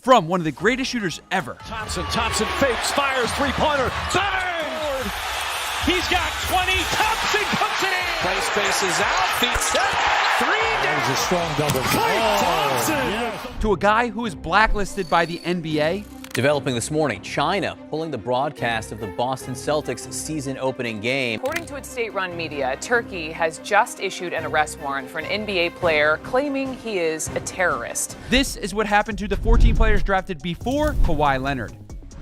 from one of the greatest shooters ever. Thompson fakes, fires, three-pointer, bang! He's got 20, Thompson puts it in! Play spaces out, feet set, three down! That was a strong double. Thompson! Yes. To a guy who is blacklisted by the NBA. Developing this morning, China pulling the broadcast of the Boston Celtics season opening game. According to its state-run media, Turkey has just issued an arrest warrant for an NBA player claiming he is a terrorist. This is what happened to the 14 players drafted before Kawhi Leonard.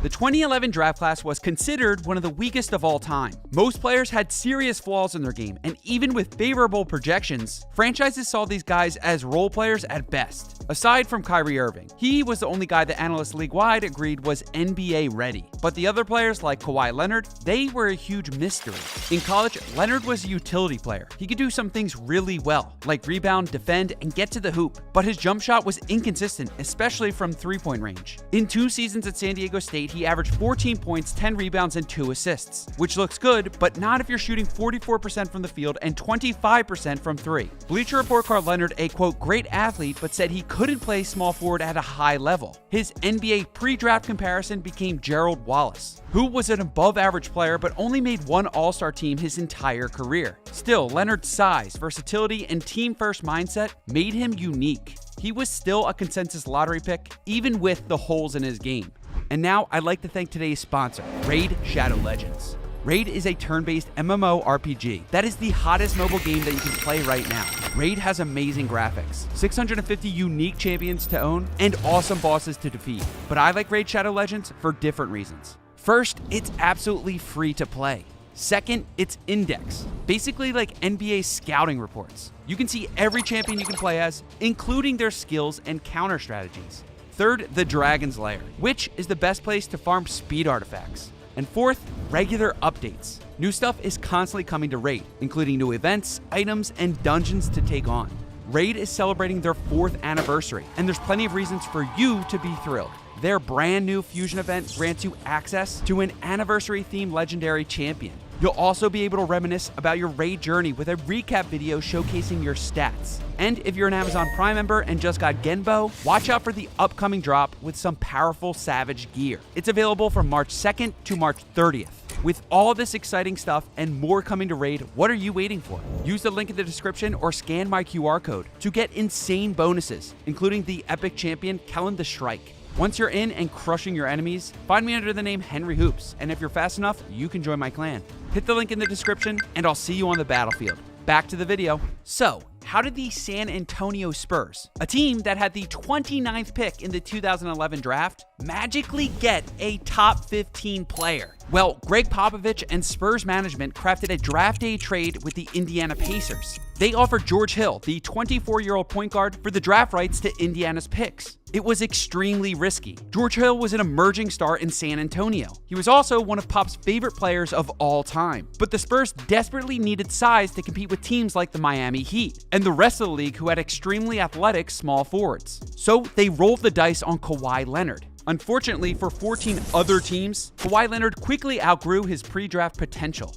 The 2011 draft class was considered one of the weakest of all time. Most players had serious flaws in their game, and even with favorable projections, franchises saw these guys as role players at best. Aside from Kyrie Irving, he was the only guy the analysts league-wide agreed was NBA ready. But the other players like Kawhi Leonard, they were a huge mystery. In college, Leonard was a utility player. He could do some things really well, like rebound, defend, and get to the hoop. But his jump shot was inconsistent, especially from three-point range. In 2 seasons at San Diego State, he averaged 14 points, 10 rebounds, and 2 assists, which looks good, but not if you're shooting 44% from the field and 25% from 3. Bleacher Report called Leonard a, quote, great athlete, but said he couldn't play small forward at a high level. His NBA pre-draft comparison became Gerald Wallace, who was an above-average player but only made 1 All-Star team his entire career. Still, Leonard's size, versatility, and team-first mindset made him unique. He was still a consensus lottery pick, even with the holes in his game. And now I'd like to thank today's sponsor, Raid Shadow Legends. Raid is a turn-based MMORPG that is the hottest mobile game that you can play right now. Raid has amazing graphics, 650 unique champions to own, and awesome bosses to defeat. But I like Raid Shadow Legends for different reasons. First, it's absolutely free to play. Second, it's indexed, basically like NBA scouting reports. You can see every champion you can play as, including their skills and counter strategies. Third, the Dragon's Lair, which is the best place to farm speed artifacts. And fourth, regular updates. New stuff is constantly coming to Raid, including new events, items, and dungeons to take on. Raid is celebrating their 4th anniversary, and there's plenty of reasons for you to be thrilled. Their brand new Fusion event grants you access to an anniversary-themed legendary champion. You'll also be able to reminisce about your Raid journey with a recap video showcasing your stats. And if you're an Amazon Prime member and just got Genbo, watch out for the upcoming drop with some powerful Savage gear. It's available from March 2nd to March 30th. With all this exciting stuff and more coming to Raid, what are you waiting for? Use the link in the description or scan my QR code to get insane bonuses, including the epic champion Kellen the Shrike. Once you're in and crushing your enemies, find me under the name Henry Hoops, and if you're fast enough, you can join my clan. Hit the link in the description, and I'll see you on the battlefield. Back to the video. So, how did the San Antonio Spurs, a team that had the 29th pick in the 2011 draft, magically get a top 15 player? Well, Greg Popovich and Spurs management crafted a draft day trade with the Indiana Pacers. They offered George Hill, the 24-year-old point guard, for the draft rights to Indiana's picks. It was extremely risky. George Hill was an emerging star in San Antonio. He was also one of Pop's favorite players of all time. But the Spurs desperately needed size to compete with teams like the Miami Heat and the rest of the league who had extremely athletic small forwards. So they rolled the dice on Kawhi Leonard. Unfortunately for 14 other teams, Kawhi Leonard quickly outgrew his pre-draft potential.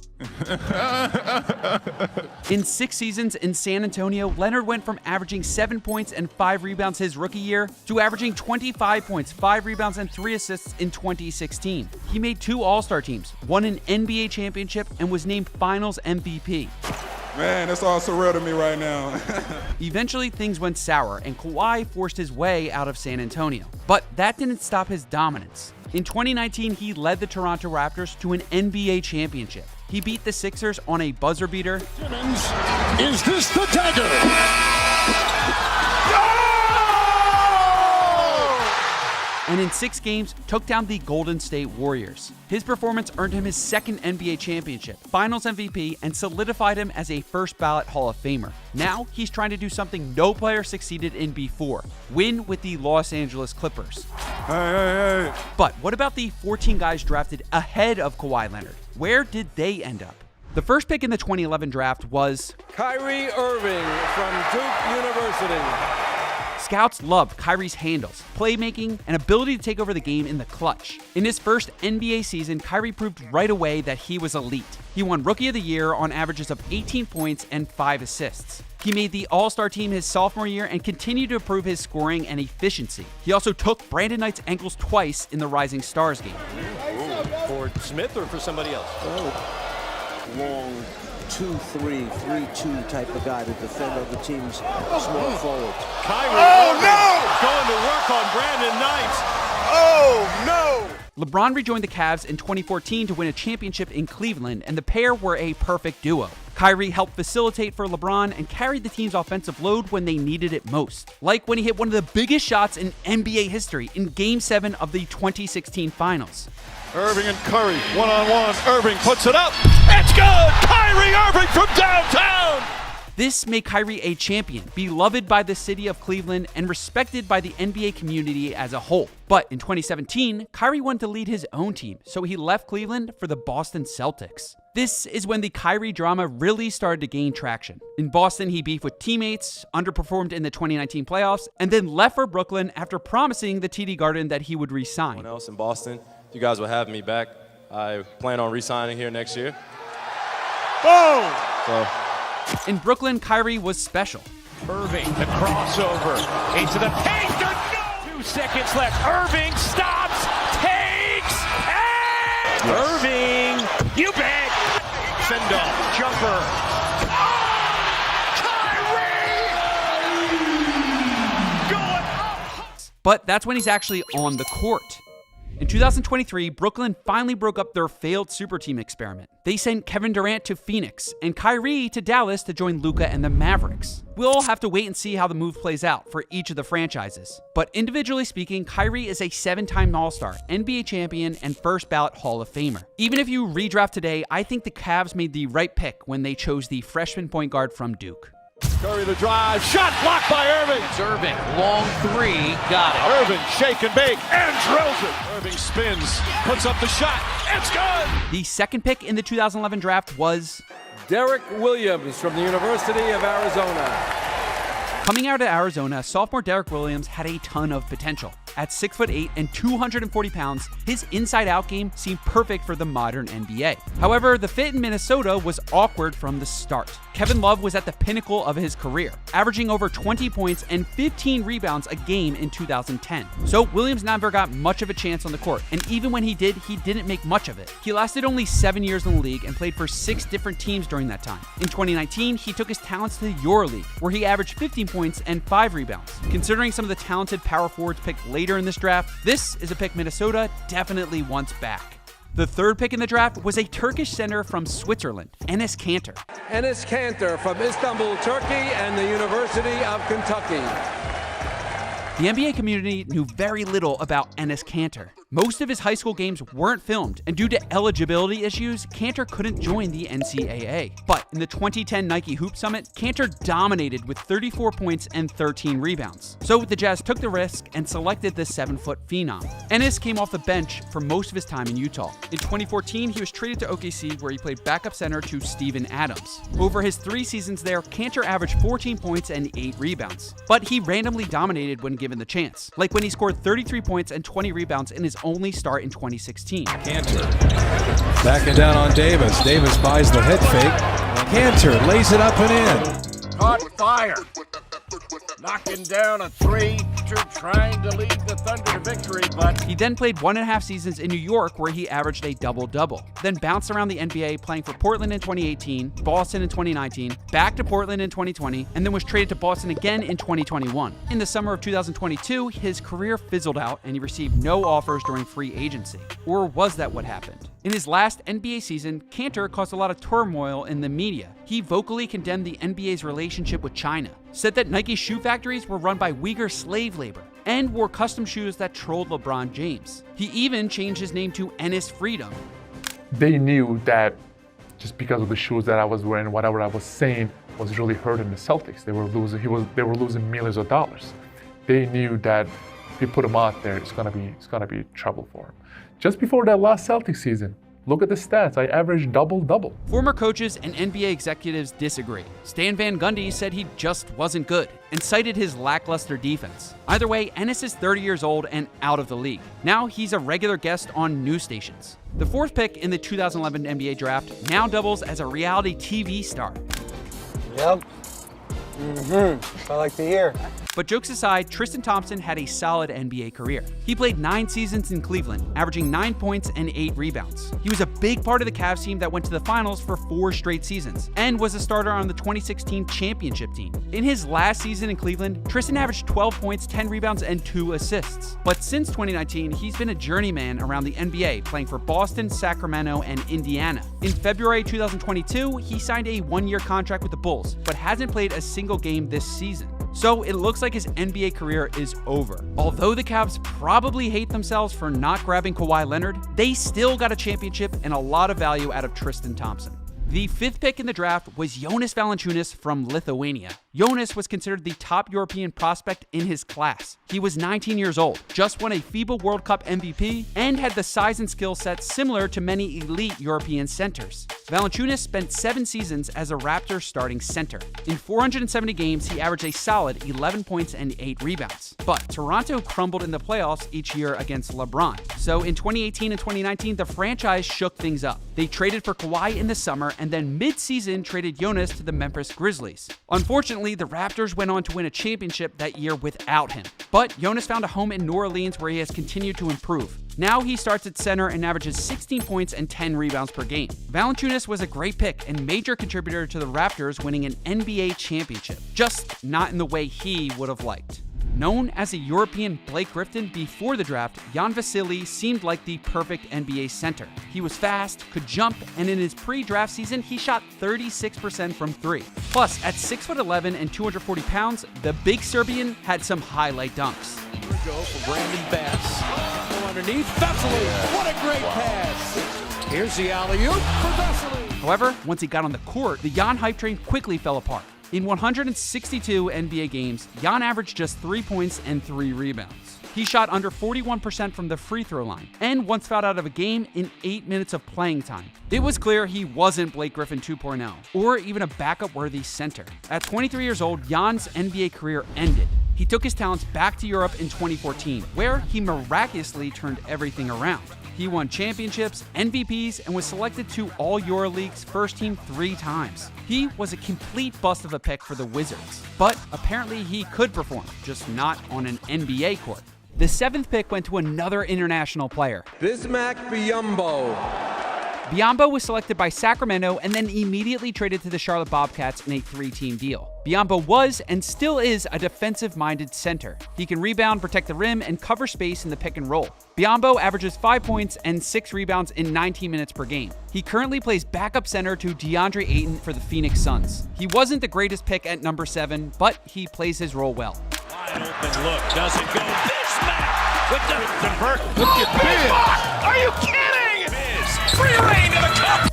In 6 seasons in San Antonio, Leonard went from averaging 7 points and 5 rebounds his rookie year to averaging 25 points, 5 rebounds, and 3 assists in 2016. He made 2 All-Star teams, won an NBA championship, and was named Finals MVP. Man, it's all surreal to me right now. Eventually, things went sour, and Kawhi forced his way out of San Antonio. But that didn't stop his dominance. In 2019, he led the Toronto Raptors to an NBA championship. He beat the Sixers on a buzzer beater. Simmons, is this the dagger? And in 6 games, took down the Golden State Warriors. His performance earned him his 2nd NBA championship, Finals MVP, and solidified him as a first-ballot Hall of Famer. Now, he's trying to do something no player succeeded in before, win with the Los Angeles Clippers. Hey. But what about the 14 guys drafted ahead of Kawhi Leonard? Where did they end up? The first pick in the 2011 draft was Kyrie Irving from Duke University. Scouts loved Kyrie's handles, playmaking, and ability to take over the game in the clutch. In his first NBA season, Kyrie proved right away that he was elite. He won Rookie of the Year on averages of 18 points and 5 assists. He made the All-Star team his sophomore year and continued to improve his scoring and efficiency. He also took Brandon Knight's ankles twice in the Rising Stars game. For Smith or for somebody else? Long 2-3, 3-2 type of guy to defend other teams' small forwards. Kyrie going to work on Brandon Knight. LeBron rejoined the Cavs in 2014 to win a championship in Cleveland, and the pair were a perfect duo. Kyrie helped facilitate for LeBron and carried the team's offensive load when they needed it most, like when he hit one of the biggest shots in NBA history in Game 7 of the 2016 Finals. Irving and Curry, one-on-one. Irving puts it up. It's good! Kyrie Irving from downtown! This made Kyrie a champion, beloved by the city of Cleveland and respected by the NBA community as a whole. But in 2017, Kyrie wanted to lead his own team, so he left Cleveland for the Boston Celtics. This is when the Kyrie drama really started to gain traction. In Boston, he beefed with teammates, underperformed in the 2019 playoffs, and then left for Brooklyn after promising the TD Garden that he would resign. Anyone else in Boston, if you guys will have me back, I plan on re-signing here next year. Boom! So. In Brooklyn, Kyrie was special. Irving, the crossover into the paint. 2 seconds left. Irving stops, takes, and Irving, you bet. Send-off, jumper. Kyrie! Going up. But that's when he's actually on the court. In 2023, Brooklyn finally broke up their failed super team experiment. They sent Kevin Durant to Phoenix and Kyrie to Dallas to join Luka and the Mavericks. We'll have to wait and see how the move plays out for each of the franchises. But individually speaking, Kyrie is a 7-time All-Star, NBA champion, and first ballot Hall of Famer. Even if you redraft today, I think the Cavs made the right pick when they chose the freshman point guard from Duke. Curry the drive, shot blocked by Irving. It's Irving, long 3, got it. Irving, shake and bake, and drills it. Irving spins, puts up the shot, it's good! The second pick in the 2011 draft was Derek Williams from the University of Arizona. Coming out of Arizona, sophomore Derek Williams had a ton of potential. At 6'8" and 240 pounds, his inside-out game seemed perfect for the modern NBA. However, the fit in Minnesota was awkward from the start. Kevin Love was at the pinnacle of his career, averaging over 20 points and 15 rebounds a game in 2010. So Williams never got much of a chance on the court, and even when he did, he didn't make much of it. He lasted only 7 years in the league and played for 6 different teams during that time. In 2019, he took his talents to the EuroLeague, where he averaged 15 points and 5 rebounds. Considering some of the talented power forwards picked later in this draft, this is a pick Minnesota definitely wants back. The third pick in the draft was a Turkish center from Switzerland, Enes Kanter. Enes Kanter from Istanbul, Turkey, and the University of Kentucky. The NBA community knew very little about Enes Kanter. Most of his high school games weren't filmed, and due to eligibility issues, Kanter couldn't join the NCAA. But in the 2010 Nike Hoop Summit, Kanter dominated with 34 points and 13 rebounds. So the Jazz took the risk and selected the 7-foot phenom. Enes came off the bench for most of his time in Utah. In 2014, he was traded to OKC, where he played backup center to Steven Adams. Over his 3 seasons there, Kanter averaged 14 points and 8 rebounds. But he randomly dominated when given the chance, like when he scored 33 points and 20 rebounds in his only start in 2016. Kanter backing down on Davis. Davis buys the head fake. Kanter lays it up and in. Caught fire. Knocking down a 3, trying to lead the Thunder to victory, but he then played 1.5 seasons in New York, where he averaged a double-double. Then bounced around the NBA, playing for Portland in 2018, Boston in 2019, back to Portland in 2020, and then was traded to Boston again in 2021. In the summer of 2022, his career fizzled out, and he received no offers during free agency. Or was that what happened? In his last NBA season, Kanter caused a lot of turmoil in the media. He vocally condemned the NBA's relationship with China, said that Nike shoe factories were run by Uyghur slave labor, and wore custom shoes that trolled LeBron James. He even changed his name to Enes Freedom. They knew that just because of the shoes that I was wearing, whatever I was saying was really hurting the Celtics. They were losing millions of dollars. They knew that if you put him out there, it's gonna be trouble for him. Just before that last Celtics season, Look at the stats. I averaged double-double. Former coaches and NBA executives disagree. Stan Van Gundy said he just wasn't good and cited his lackluster defense. Either way, Ennis is 30 years old and out of the league. Now he's a regular guest on news stations. The fourth pick in the 2011 NBA draft now doubles as a reality TV star. Yep. I like to hear. But jokes aside, Tristan Thompson had a solid NBA career. He played 9 seasons in Cleveland, averaging 9 points and 8 rebounds. He was a big part of the Cavs team that went to the finals for 4 straight seasons, and was a starter on the 2016 championship team. In his last season in Cleveland, Tristan averaged 12 points, 10 rebounds, and 2 assists. But since 2019, he's been a journeyman around the NBA, playing for Boston, Sacramento, and Indiana. In February 2022, he signed a 1-year contract with the Bulls, but hasn't played a single game this season. So it looks like his NBA career is over. Although the Cavs probably hate themselves for not grabbing Kawhi Leonard, they still got a championship and a lot of value out of Tristan Thompson. The 5th pick in the draft was Jonas Valanciunas from Lithuania. Jonas was considered the top European prospect in his class. He was 19 years old, just won a FIBA World Cup MVP, and had the size and skill set similar to many elite European centers. Valanciunas spent 7 seasons as a Raptors starting center. In 470 games, he averaged a solid 11 points and 8 rebounds. But Toronto crumbled in the playoffs each year against LeBron. So in 2018 and 2019, the franchise shook things up. They traded for Kawhi in the summer, and then mid-season traded Jonas to the Memphis Grizzlies. Unfortunately, the Raptors went on to win a championship that year without him. But Jonas found a home in New Orleans where he has continued to improve. Now he starts at center and averages 16 points and 10 rebounds per game. Valanciunas was a great pick and major contributor to the Raptors winning an NBA championship, just not in the way he would have liked. Known as a European Blake Griffin before the draft, Jan Vasily seemed like the perfect NBA center. He was fast, could jump, and in his pre-draft season, he shot 36% from 3. Plus, at 6'11" and 240 pounds, the big Serbian had some highlight dunks. Here we go for Brandon Bass. Underneath, Vesely. What a great pass. Here's the alley-oop for Vesely. However, once he got on the court, the Jan hype train quickly fell apart. In 162 NBA games, Jan averaged just 3 points and 3 rebounds. He shot under 41% from the free throw line, and once fouled out of a game in 8 minutes of playing time. It was clear he wasn't Blake Griffin 2.0, or even a backup-worthy center. At 23 years old, Jan's NBA career ended. He took his talents back to Europe in 2014, where he miraculously turned everything around. He won championships, MVPs, and was selected to all EuroLeague's first team 3 times. He was a complete bust of a pick for the Wizards, but apparently he could perform, just not on an NBA court. The 7th pick went to another international player. Bismack Biyombo. Biyombo was selected by Sacramento and then immediately traded to the Charlotte Bobcats in a 3-team deal. Biyombo was and still is a defensive-minded center. He can rebound, protect the rim, and cover space in the pick and roll. Biyombo averages 5 points and 6 rebounds in 19 minutes per game. He currently plays backup center to DeAndre Ayton for the Phoenix Suns. He wasn't the greatest pick at number 7, but he plays his role well. Wide open look, doesn't go. Bismack with the convert. Look at this. Are you kidding? Free reign to the cup.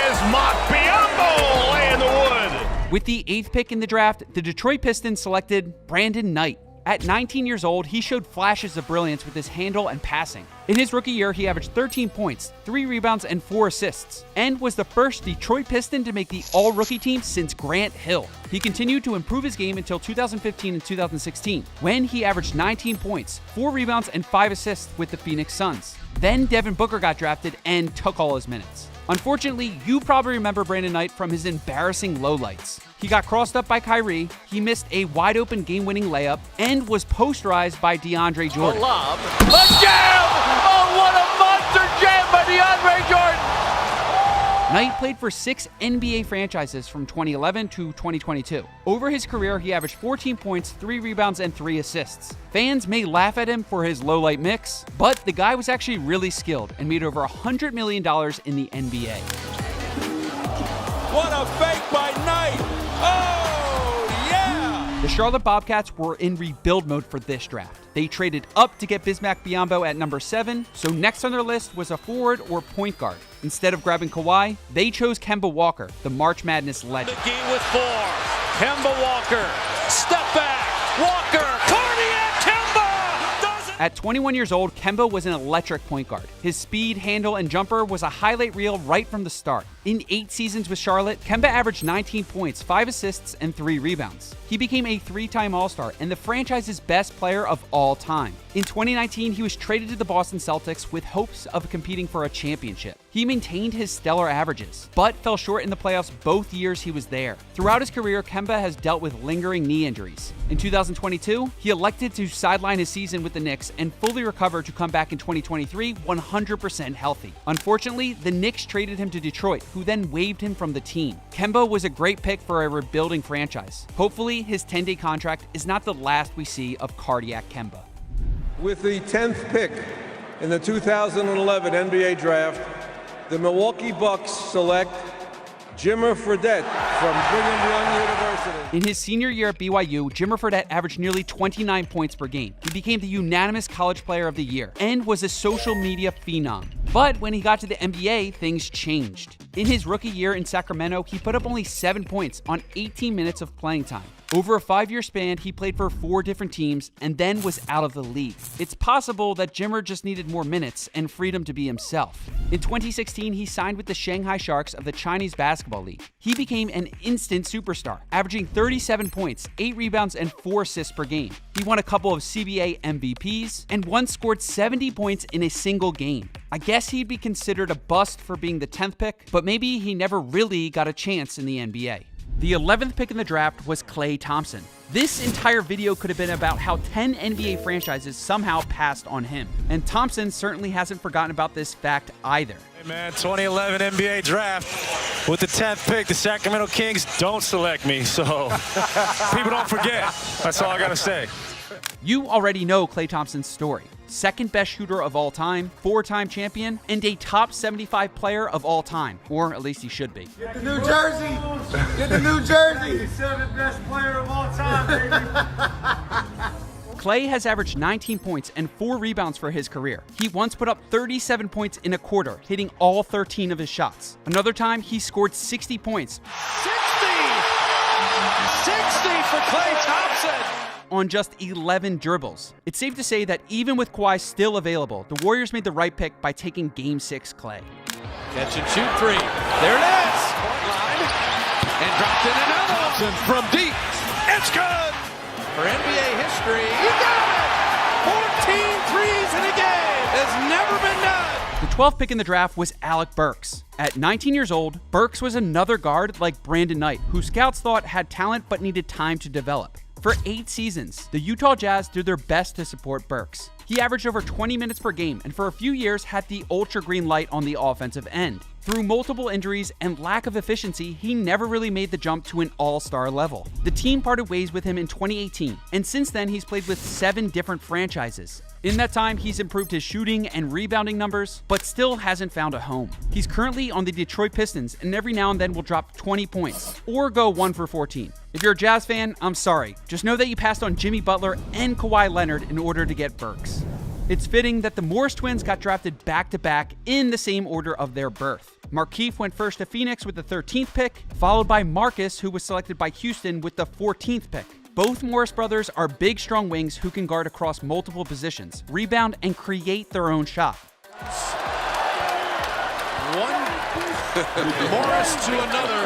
Is Mott Biyombo laying the wood. With the 8th pick in the draft, the Detroit Pistons selected Brandon Knight. At 19 years old, he showed flashes of brilliance with his handle and passing. In his rookie year, he averaged 13 points, 3 rebounds, and 4 assists, and was the first Detroit Piston to make the all-rookie team since Grant Hill. He continued to improve his game until 2015 and 2016, when he averaged 19 points, 4 rebounds, and 5 assists with the Phoenix Suns. Then Devin Booker got drafted and took all his minutes. Unfortunately, you probably remember Brandon Knight from his embarrassing lowlights. He got crossed up by Kyrie, he missed a wide-open game-winning layup, and was posterized by DeAndre Jordan. A lob. A jam! Oh, what a monster jam by DeAndre Jordan! Knight played for 6 NBA franchises from 2011 to 2022. Over his career, he averaged 14 points, 3 rebounds, and 3 assists. Fans may laugh at him for his low-light mix, but the guy was actually really skilled and made over $100 million in the NBA. What a fake by Knight! Oh, yeah! The Charlotte Bobcats were in rebuild mode for this draft. They traded up to get Bismack Biyombo at number 7, so next on their list was a forward or point guard. Instead of grabbing Kawhi, they chose Kemba Walker, the March Madness legend. McGee with 4. Kemba Walker. Step back. Walker. Cardiac Kemba. At 21 years old, Kemba was an electric point guard. His speed, handle, and jumper was a highlight reel right from the start. In 8 seasons with Charlotte, Kemba averaged 19 points, 5 assists, and 3 rebounds. He became a 3-time All-Star and the franchise's best player of all time. In 2019, he was traded to the Boston Celtics with hopes of competing for a championship. He maintained his stellar averages, but fell short in the playoffs both years he was there. Throughout his career, Kemba has dealt with lingering knee injuries. In 2022, he elected to sideline his season with the Knicks and fully recovered to come back in 2023 100% healthy. Unfortunately, the Knicks traded him to Detroit, who then waived him from the team. Kemba was a great pick for a rebuilding franchise. Hopefully, his 10-day contract is not the last we see of cardiac Kemba. With the 10th pick in the 2011 NBA Draft, the Milwaukee Bucks select Jimmer Fredette from Brigham Young University. In his senior year at BYU, Jimmer Fredette averaged nearly 29 points per game. He became the unanimous College Player of the Year and was a social media phenom. But when he got to the NBA, things changed. In his rookie year in Sacramento, he put up only 7 points on 18 minutes of playing time. Over a 5-year span, he played for 4 different teams and then was out of the league. It's possible that Jimmer just needed more minutes and freedom to be himself. In 2016, he signed with the Shanghai Sharks of the Chinese Basketball League. He became an instant superstar, averaging 37 points, 8 rebounds, and 4 assists per game. He won a couple of CBA MVPs and once scored 70 points in a single game. I guess he'd be considered a bust for being the 10th pick, but maybe he never really got a chance in the NBA. The 11th pick in the draft was Klay Thompson. This entire video could have been about how 10 NBA franchises somehow passed on him. And Thompson certainly hasn't forgotten about this fact either. Hey man, 2011 NBA draft. With the 10th pick, the Sacramento Kings don't select me, so people don't forget. That's all I gotta say. You already know Klay Thompson's story. Second best shooter of all time, 4-time champion, and a top 75 player of all time. Or at least he should be. Get the New Jersey! Get the New Jersey! 7th best player of all time, baby! Klay has averaged 19 points and 4 rebounds for his career. He once put up 37 points in a quarter, hitting all 13 of his shots. Another time, he scored 60 points. 60 for Klay Thompson! On just 11 dribbles. It's safe to say that even with Kawhi still available, the Warriors made the right pick by taking Game 6 Klay. Catch and shoot 3. There it is! Point line. And dropped in another one from deep. It's good! For NBA history, he got it! 14 threes in a game! Has never been done! The 12th pick in the draft was Alec Burks. At 19 years old, Burks was another guard like Brandon Knight, who scouts thought had talent but needed time to develop. For 8 seasons, the Utah Jazz did their best to support Burks. He averaged over 20 minutes per game and for a few years had the ultra green light on the offensive end. Through multiple injuries and lack of efficiency, he never really made the jump to an all-star level. The team parted ways with him in 2018, and since then he's played with 7 different franchises. In that time, he's improved his shooting and rebounding numbers, but still hasn't found a home. He's currently on the Detroit Pistons, and every now and then will drop 20 points, or go 1 for 14. If you're a Jazz fan, I'm sorry. Just know that you passed on Jimmy Butler and Kawhi Leonard in order to get Burks. It's fitting that the Morris twins got drafted back-to-back in the same order of their birth. Markieff went first to Phoenix with the 13th pick, followed by Marcus, who was selected by Houston with the 14th pick. Both Morris brothers are big, strong wings who can guard across multiple positions, rebound, and create their own shot. One Morris to another.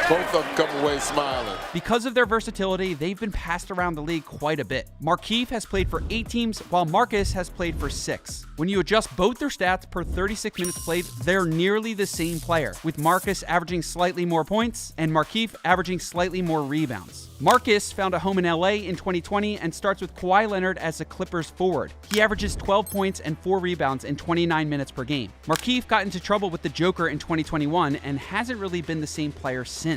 Both of them come away smiling. Because of their versatility, they've been passed around the league quite a bit. Markieff has played for 8 teams, while Marcus has played for 6. When you adjust both their stats per 36 minutes played, they're nearly the same player, with Marcus averaging slightly more points and Markieff averaging slightly more rebounds. Marcus found a home in LA in 2020 and starts with Kawhi Leonard as the Clippers forward. He averages 12 points and 4 rebounds in 29 minutes per game. Markieff got into trouble with the Joker in 2021 and hasn't really been the same player since.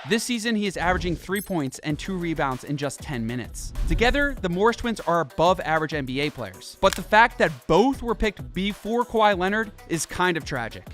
This season, he is averaging 3 points and 2 rebounds in just 10 minutes. Together, the Morris twins are above average NBA players. But the fact that both were picked before Kawhi Leonard is kind of tragic.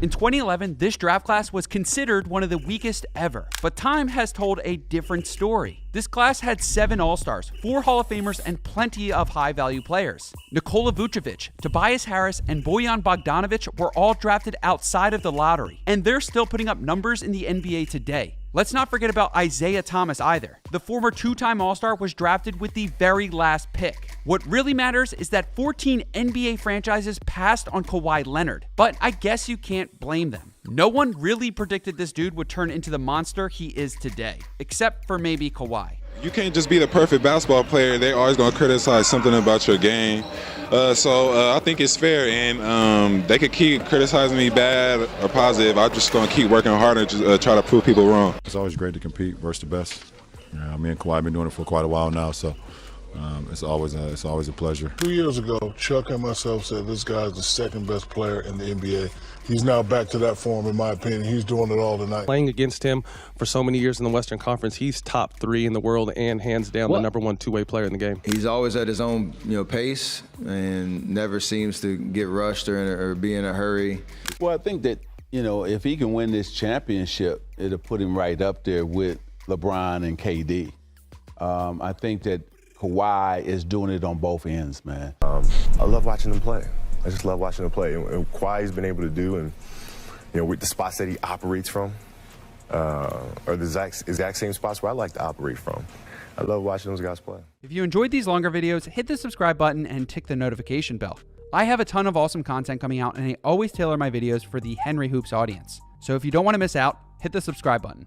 In 2011, this draft class was considered one of the weakest ever, but time has told a different story. This class had 7 All-Stars, 4 Hall of Famers, and plenty of high-value players. Nikola Vucevic, Tobias Harris, and Bojan Bogdanovic were all drafted outside of the lottery, and they're still putting up numbers in the NBA today. Let's not forget about Isaiah Thomas either. The former 2-time All-Star was drafted with the very last pick. What really matters is that 14 NBA franchises passed on Kawhi Leonard, but I guess you can't blame them. No one really predicted this dude would turn into the monster he is today, except for maybe Kawhi. You can't just be the perfect basketball player. They're always going to criticize something about your game. So I think it's fair, and they could keep criticizing me bad or positive. I'm just going to keep working hard and just try to prove people wrong. It's always great to compete versus the best. Me and Kawhi have been doing it for quite a while now, so it's always a pleasure. 2 years ago, Chuck and myself said this guy's the second best player in the NBA. He's now back to that form, in my opinion. He's doing it all tonight. Playing against him for so many years in the Western Conference, he's top 3 in the world and hands down the #1 two-way player in the game. He's always at his own pace and never seems to get rushed or be in a hurry. Well, I think that, if he can win this championship, it'll put him right up there with LeBron and KD. I think that Kawhi is doing it on both ends, man. I love watching him play. I just love watching him play. And Kawhi's been able to do, and with the spots that he operates from, are the exact same spots where I like to operate from. I love watching those guys play. If you enjoyed these longer videos, hit the subscribe button and tick the notification bell. I have a ton of awesome content coming out, and I always tailor my videos for the Henry Hoops audience. So if you don't want to miss out, hit the subscribe button.